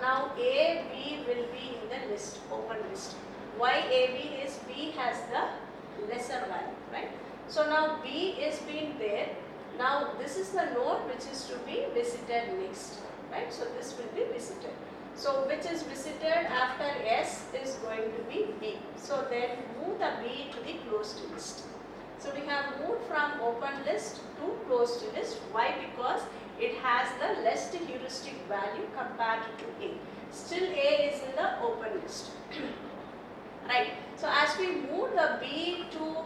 now A, B will be in the list, open list. Why A, B is B has the lesser value, right? So now B is being there. Now this is the node which is to be visited next, right? So this will be visited. So which is visited after S is going to be B. So then move the B to the closed list. So we have moved from open list to closed list. Why? Because it has the less heuristic value compared to A. Still A is in the open list. Right. So as we move the B to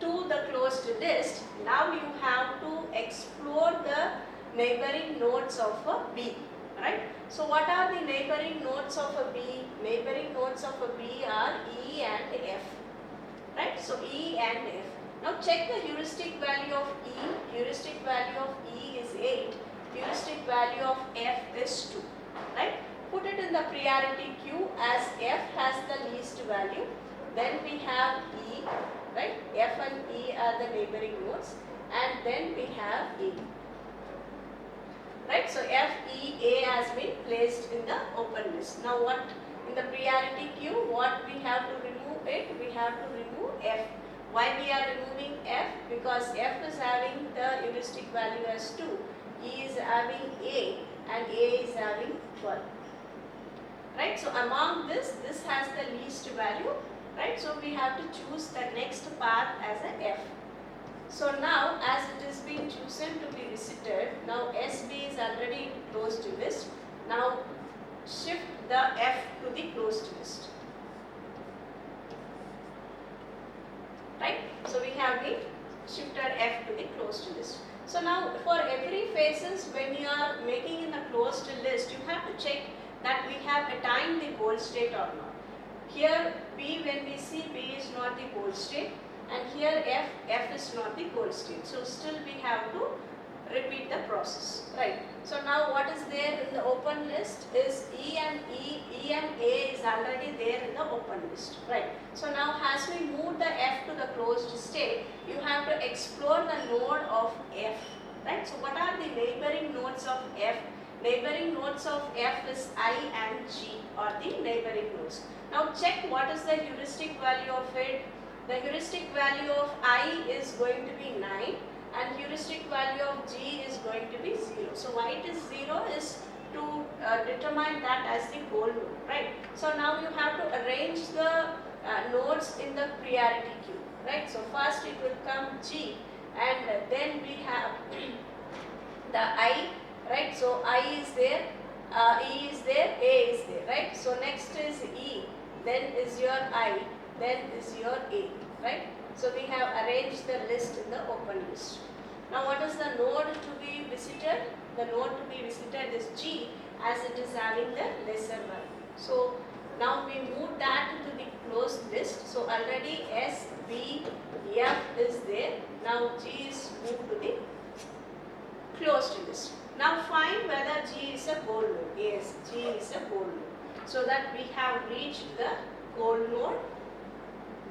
the closed list, now you have to explore the neighboring nodes of a B. Right. So what are the neighboring nodes of a B? Neighboring nodes of a B are E and F. Right. So E and F. Now check the heuristic value of E. Heuristic value of E is 8. Heuristic value of F is 2. Right. Put it in the priority queue as F has the least value. Then we have E. Right. F and E are the neighboring nodes. And then we have A. Right. So F, E, A has been placed in the open list. Now what in the priority queue, what we have to remove it? We have to remove F. Why we are removing F? Because F is having the heuristic value as 2. E is having A and A is having 12. Right. So among this has the least value. Right. So we have to choose the next path as a F. So now as it is being chosen to be visited, now SB is already closed list. Now shift the F to the closed list. Right. So we have been shifted F to the closed list. So now for every phases when you are making in the closed list, you have to check that we have attained the goal state or not. Here B, when we see B is not the goal state, and here F is not the goal state. So still we have to repeat the process, right? So now what is there in the open list is E and A is already there in the open list, right? So now as we move the F to the closed state, you have to explore the node of F, right? So what are the neighboring nodes of F? Neighboring nodes of F is I and G are the neighboring nodes. Now check what is the heuristic value of it. The heuristic value of I is going to be 9 and heuristic value of G is going to be 0. So why it is 0 is to determine that as the goal node, right? So now you have to arrange the nodes in the priority queue, right? So first it will come G and then we have the I, right? So I is there, E is there, A is there, right? So next is E, then is your I, then is your A, right? So we have arranged the list in the open list. Now what is the node to be visited? The node to be visited is G as it is having the lesser value. So now we move that to the closed list. So already S, B, F is there. Now G is moved to the closed list. Now find whether G is a goal node. Yes, G is a goal node. So that we have reached the goal node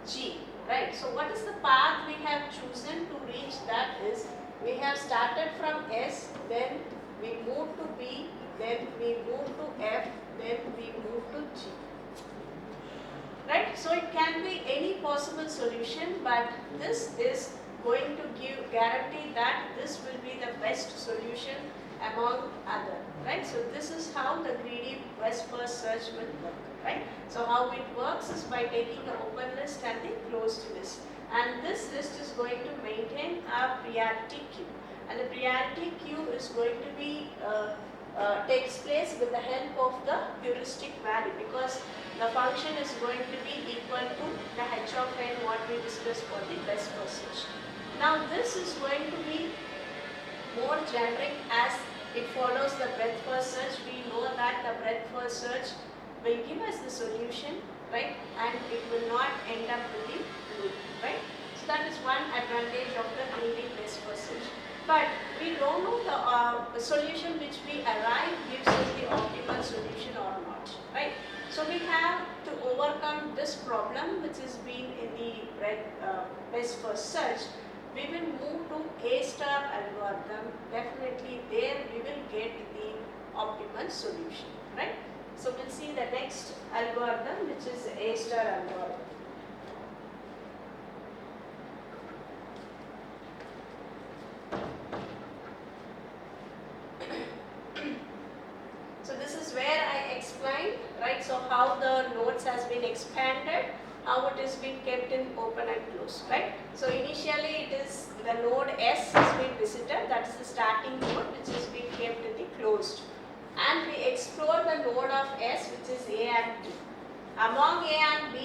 G, right? So what is the path we have chosen to reach that is, we have started from S, then we move to B, then we move to F, then we move to G. Right? So it can be any possible solution, but this is going to give guarantee that this will be the best solution among other. Right? So this is how the greedy best first search will work. Right? So how it works is by taking the open list and the closed list. And this list is going to maintain a priority queue. And the priority queue is going to be takes place with the help of the heuristic value, because the function is going to be equal to the h of n what we discussed for the best first search. Now this is going to be more generic as it follows the breadth first search. We know that the breadth first search will give us the solution, right, and it will not end up with the loop, right. So that is one advantage of the greedy best first search. But we don't know the solution which we arrive gives us the optimal solution or not, right. So we have to overcome this problem which is being in the best first search. We will move to A star algorithm. Definitely there we will get the optimal solution, right? So we'll see the next algorithm, which is A star algorithm. So this is where I explained, right? So how the nodes has been expanded, how it is being kept in open and closed, right? So initially it is the node S has been visited, that is the starting node which is being kept in the closed. And we explore the node of S, which is A and B. Among A and B,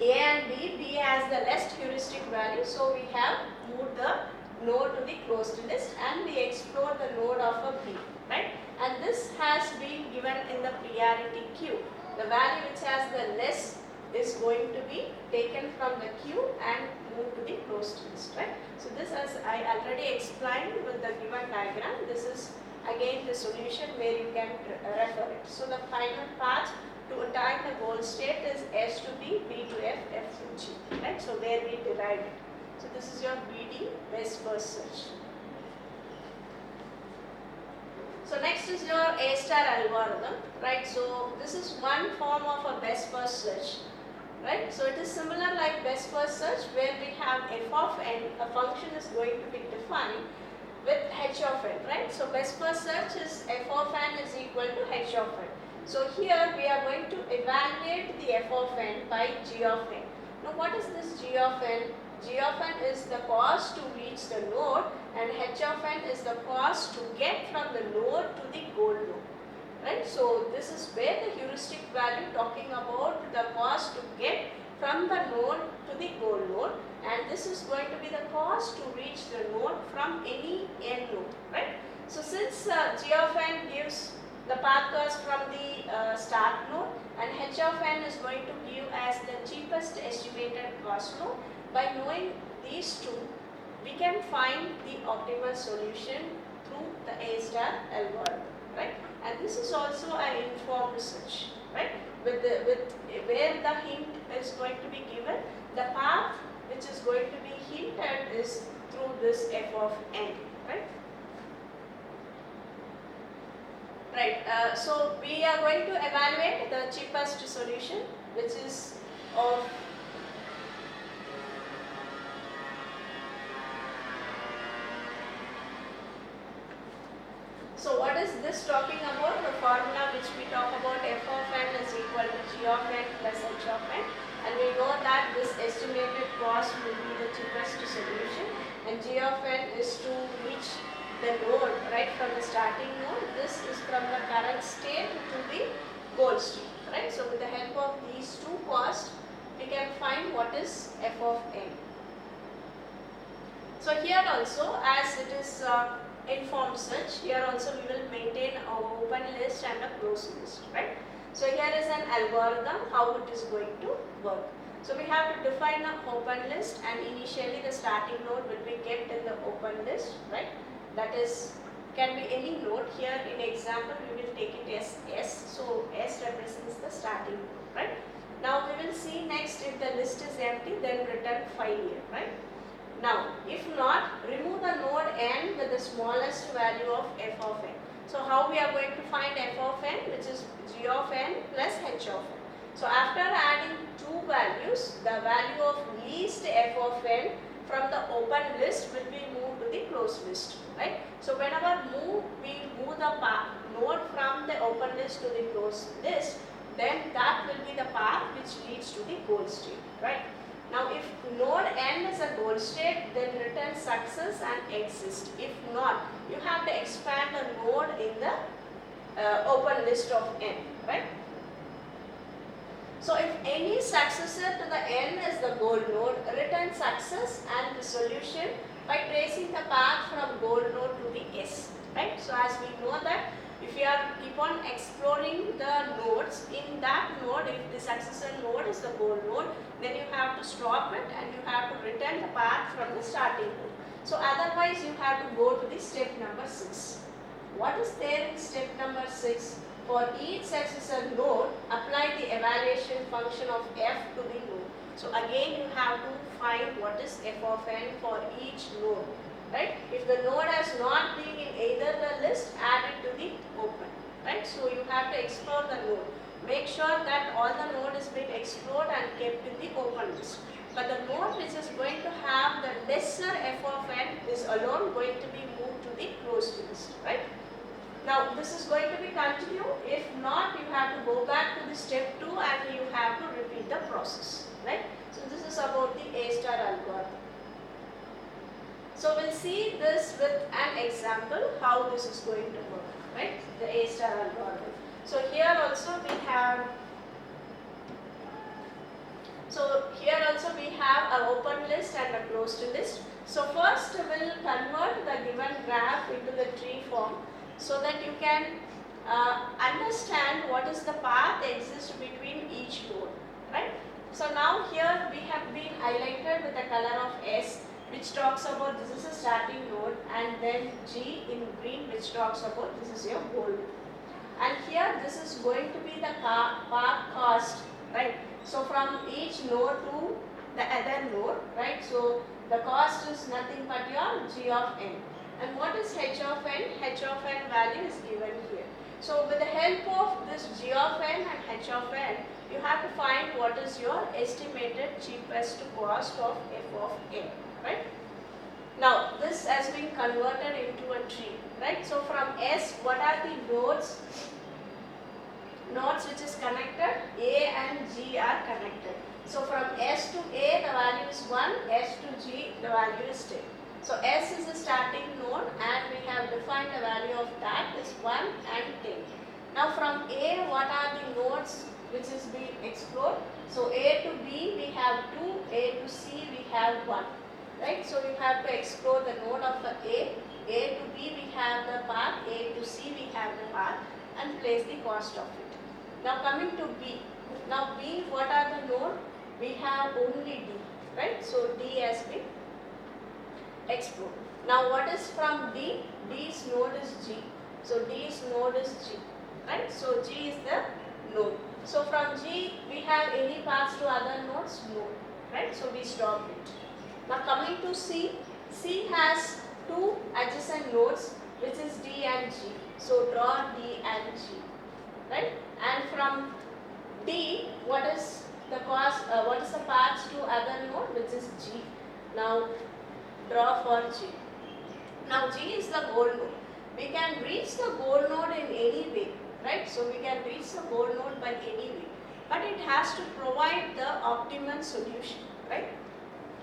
A and B has the least heuristic value, so we have moved the node to the closed list and we explore the node of a B, right? And this has been given in the priority queue. The value which has the less is going to be taken from the queue and moved to the closed list, right? So this, as I already explained with the given diagram, this is again the solution where you can refer it. So the final path to attain the goal state is S to B, B to F, F to G, right? So where we derived it. So this is your Greedy best first search. So next is your A star algorithm, right? So this is one form of a best first search, right? So it is similar like best first search where we have f of n, a function is going to be defined with h of n, right? So best first search is f of n is equal to h of n. So here we are going to evaluate the f of n by g of n. Now what is this g of n? G of n is the cost to reach the node and h of n is the cost to get from the node to the goal node, right? So this is where the heuristic value talking about the cost to get from the node to the goal node, and this is going to be the cost to reach the node from any n node, right? So since g of n gives the path cost from the start node and h of n is going to give as the cheapest estimated cost node, by knowing these two, we can find the optimal solution through the A star algorithm, right? And this is also an informed research, right? With where the hint is going to be given, the path which is going to be hinted is through this f of n, right? Right. So we are going to evaluate the cheapest solution, which is of So what is this talking about? The formula which we talk about, f of n is equal to g of n plus h of n, and we know that this estimated cost will be the cheapest solution, and g of n is to reach the node, right, from the starting node. This is from the current state to the goal state, right? So with the help of these two costs, we can find what is f of n. So here also, as it is informed search, here also we will maintain our open list and a closed list, right? So here is an algorithm how it is going to work. So we have to define an open list, and initially the starting node will be kept in the open list, right? That is, can be any node. Here in example we will take it as S. So S represents the starting node, right? Now we will see next, if the list is empty, then return failure, right? Now, if not, remove the node n with the smallest value of f of n. So how we are going to find f of n, which is g of n plus h of n. So after adding two values, the value of least f of n from the open list will be moved to the closed list, right? So whenever we move the node from the open list to the closed list, then that will be the path which leads to the goal state, right? Now if node n is a goal state, then return success and exist. If not, you have to expand the node in the open list of n, right? So if any successor to the n is the goal node, return success and the solution by tracing the path from goal node to the s, right? So as we know that if you are keep on exploring the nodes, in that node, if the successor node is the goal node, then you have to stop it and you have to return the path from the starting node. So otherwise you have to go to the step number 6. What is there in step number 6? For each successor node, apply the evaluation function of f to the node. So again you have to find what is f of n for each node, right? If the node has not been in either the list have to explore the node. Make sure that all the node is being explored and kept in the open list. But the node which is going to have the lesser f of n is alone going to be moved to the closed list, right? Now this is going to be continue. If not, you have to go back to the step 2 and you have to repeat the process, right? So this is about the A star algorithm. So we'll see this with an example how this is going to work, right? The A star algorithm. So here also we have an open list and a closed list. So first we'll convert the given graph into the tree form so that you can understand what is the path exists between each node, right? So now here we have been highlighted with the color of S, which talks about this is a starting node, and then G in green, which talks about this is your goal. And here this is going to be the path cost, right? So from each node to the other node, right? So the cost is nothing but your G of n. And what is H of n? H of n value is given here. So with the help of this G of n and H of n, you have to find what is your estimated cheapest cost of f of n, right? Now this has been converted into a tree, right? So from S, what are the nodes? Nodes which is connected, A and G are connected. So from S to A the value is 1, S to G the value is 10. So S is the starting node and we have defined the value of that is 1 and 10. Now from A, what are the nodes which is being explored? So A to B we have 2, A to C we have 1. Right? So you have to explore the node of the A to B we have the path, A to C we have the path, and place the cost of it. Now coming to B. Now B, what are the node? We have only D, right? So D has been explored. Now what is from D? D's node is G. So D's node is G, right? So G is the node. So from G we have any paths to other nodes? No, right? So we stop it. Now coming to C, C has two adjacent nodes which is D and G. So draw D and G, right? And from D, what is the path to other node which is G. Now draw for G. Now G is the goal node. We can reach the goal node in any way, right? So we can reach the goal node by any way, but it has to provide the optimal solution, right?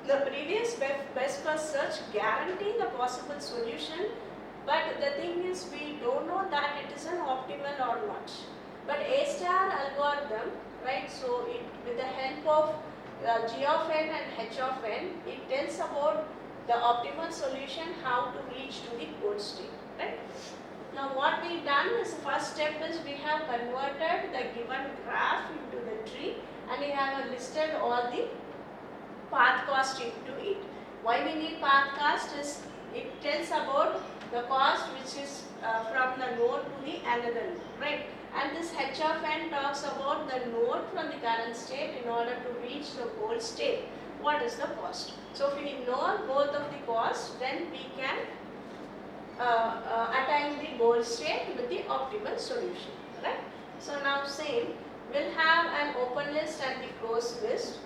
The previous best first search guarantee the possible solution, but the thing is we don't know that it is an optimal or not. But A star algorithm, right? So it with the help of G of n and H of n, it tells about the optimal solution, how to reach to the goal state, right? Now what we done is the first step is we have converted the given graph into the tree and we have listed all the path cost into it. Why we need path cost is it tells about the cost which is from the node to the another node, right? And this H of n talks about the node from the current state in order to reach the goal state. What is the cost? So if we know both of the costs, then we can attain the goal state with the optimal solution, right? So now same, we'll have an open list and the closed list.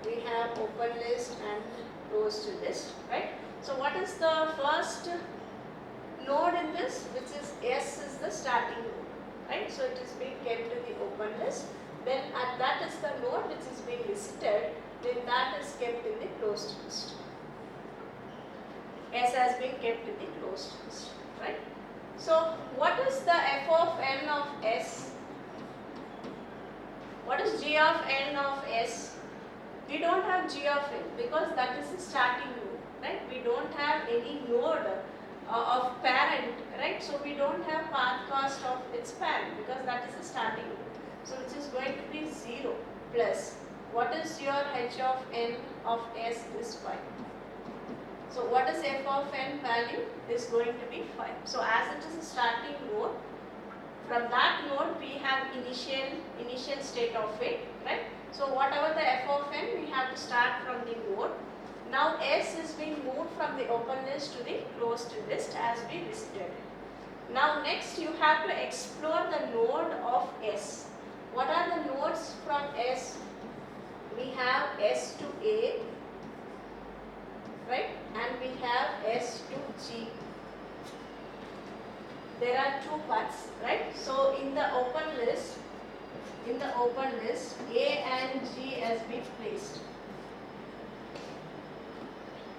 We have open list and closed list, right? So what is the first node in this, which is S is the starting node, right? So it is being kept in the open list. Then that is the node which is being listed, then that is kept in the closed list. S has been kept in the closed list, right? So what is the f of n of S? What is g of n of S? We don't have g of n because that is the starting node, right? We don't have any node of parent, right? So we don't have path cost of its parent because that is the starting node. So which is going to be 0 plus what is your h of n of S is 5. So what is f of n value is going to be 5. So as it is a starting node, from that node we have initial state of it, right? So whatever the f of n, we have to start from the node. Now S is being moved from the open list to the closed list as we listed. Now next you have to explore the node of S. What are the nodes from S? We have S to A, right? And we have S to G. There are two paths, right? So in the open list, A and G has been placed.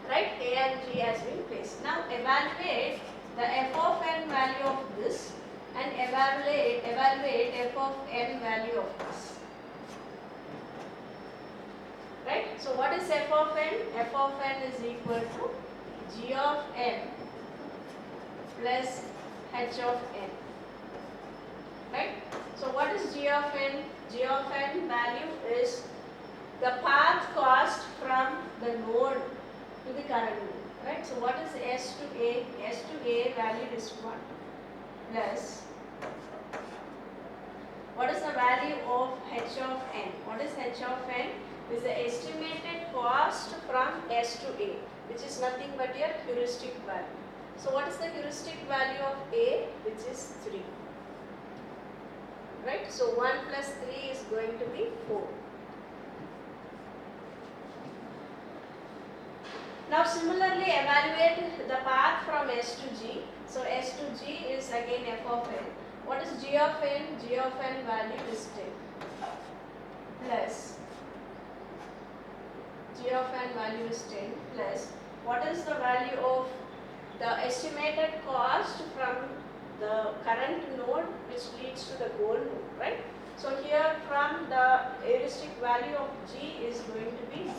Right? A and G has been placed. Now evaluate the f of n value of this and evaluate f of n value of this. Right? So what is f of n? F of n is equal to g of n plus h of n. Right? So what is g of n? G of n value is the path cost from the node to the current node. Right? So what is S to A? S to A value is 1 plus what is the value of h of n? What is h of n? Is the estimated cost from S to A, which is nothing but your heuristic value. So what is the heuristic value of A? Which is 3. Right? So 1 plus 3 is going to be 4. Now similarly evaluate the path from S to G. So S to G is again f of n. What is g of n? G of n value is 10 plus g of n value is 10 plus what is the value of the estimated cost from the current node which leads to the goal node, right? So here from the heuristic value of G is going to be 0,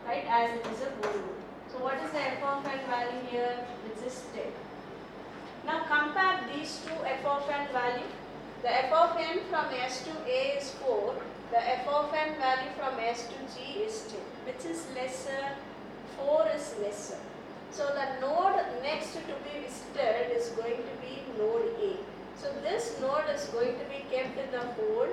right, as it is a goal node. So what is the f of n value here? Which is 10. Now compare these two f of n value. The f of n from S to A is 4. The f of n value from S to G is 10. Which is lesser? 4 is lesser. So the node next to be visited is going to be node A. So this node is going to be kept in the hold,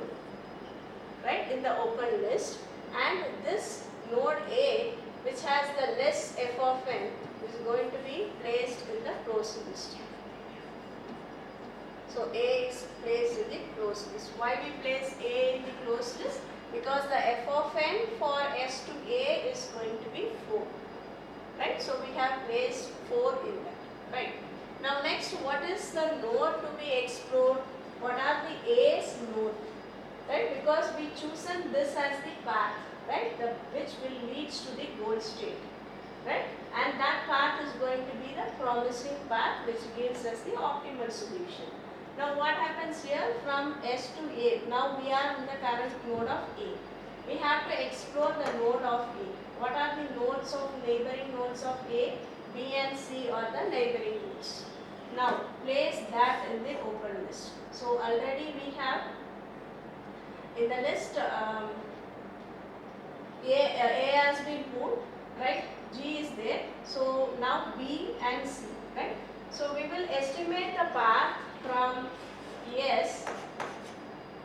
right, in the open list, and this node A, which has the less f of n, is going to be placed in the closed list. So A is placed in the closed list. Why we place A in the closed list? Because the f of n for S to A is going to be 4. Right? So we have placed 4 in that. Right? Now next, what is the node to be explored? What are the A's node? Right? Because we chosen this as the path, right? Which will lead to the goal state. Right? And that path is going to be the promising path which gives us the optimal solution. Now what happens here from S to A? Now we are in the current node of A. We have to explore the node of A. What are the nodes of neighboring nodes of A? B and C are the neighboring nodes. Now place that in the open list. So already we have in the list A has been moved, right? G is there. So now B and C, right? So we will estimate the path from S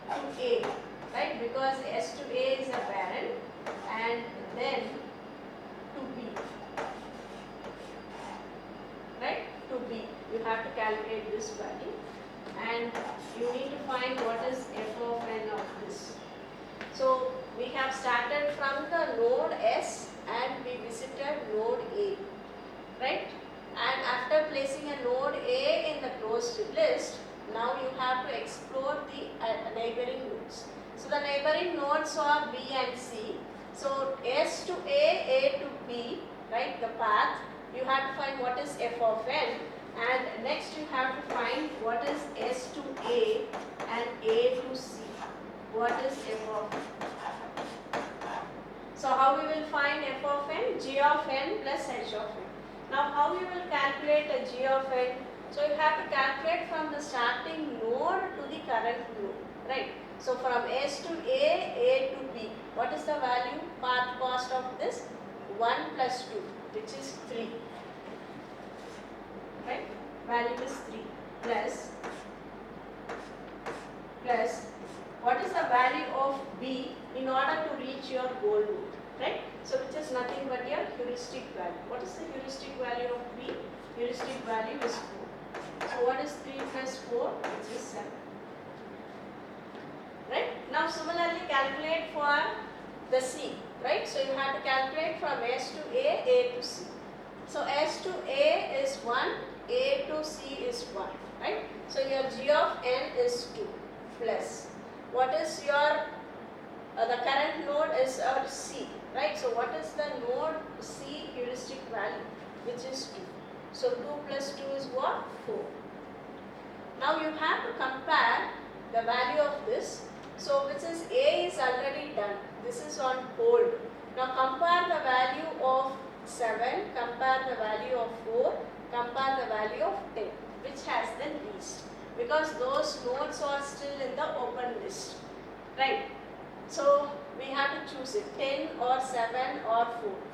to A, right? Because S to A is a parent, and then to B, right? To B, you have to calculate this value, and you need to find what is f of n of this. So we have started from the node S and we visited node A, right? And after placing a node A in the closed list, now you have to explore the neighboring nodes. So the neighboring nodes are B and C. So S to A to B, right, the path, you have to find what is f of n, and next you have to find what is S to A and A to C. What is f of n? So how we will find f of n? G of n plus h of n. Now how you will calculate a g of n? So you have to calculate from the starting node to the current node, right? So from S to A to B, what is the value, path cost of this? 1 plus 2, which is 3, right? Value is 3 plus what is the value of B in order to reach your goal node, right? So which is nothing but your heuristic value. What is the heuristic value of B? Heuristic value is 4. So what is 3 plus 4? Which is 7. Right? Now similarly calculate for the C. Right? So you have to calculate from S to A to C. So S to A is 1, A to C is 1. Right? So your G of N is 2 plus. What is your, the current node is our C. Right? So what is the node C heuristic value? Which is 2. So 2 plus 2 is what? 4. Now you have to compare the value of this. So which is A is already done. This is on hold. Now compare the value of 7, compare the value of 4, compare the value of 10. Which has the least? Because those nodes are still in the open list. Right? So we have to choose it, 10 or 7 or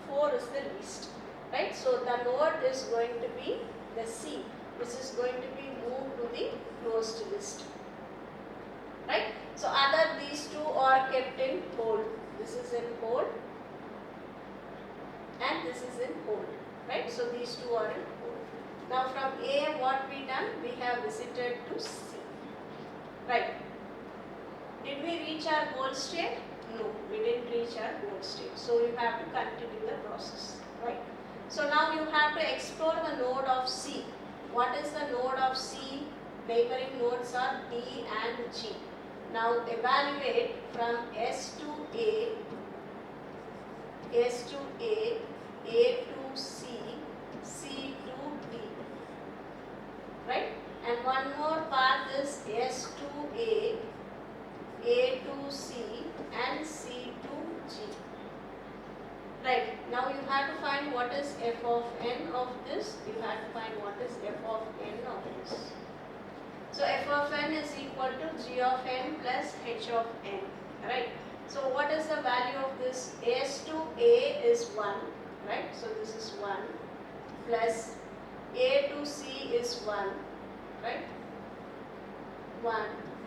4. 4 is the least. Right? So the node is going to be the C, which is going to be moved to the closed list. Right? So other these two are kept in hold. This is in hold and this is in hold. Right? So these two are in hold. Now from A what we done? We have visited to C. Right? Did we reach our goal state? No, we didn't reach our goal state. So you have to continue the process. Right? So now you have to explore the node of C. What is the node of C? Neighboring nodes are D and G. Now evaluate from S to A, S to A, A to C, C to D. Right? And one more path is S to A to C and C to G. Right. Now you have to find what is f of n of this. You have to find what is f of n of this. So f of n is equal to g of n plus h of n. Right. So what is the value of this? S to A is 1. Right. So this is 1 plus A to C is 1. Right. 1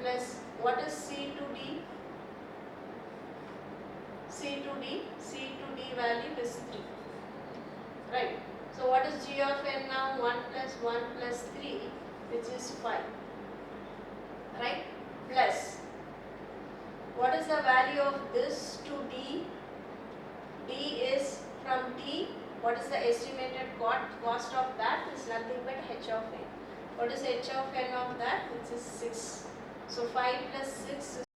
plus what is C to D? C to D value is 3. Right. So what is g of n now? 1 plus 3, which is 5. Right. Plus what is the value of this to D? D is from D. What is the estimated cost of that? Is nothing but h of n. What is h of n of that? Which is 6. So 5 plus 6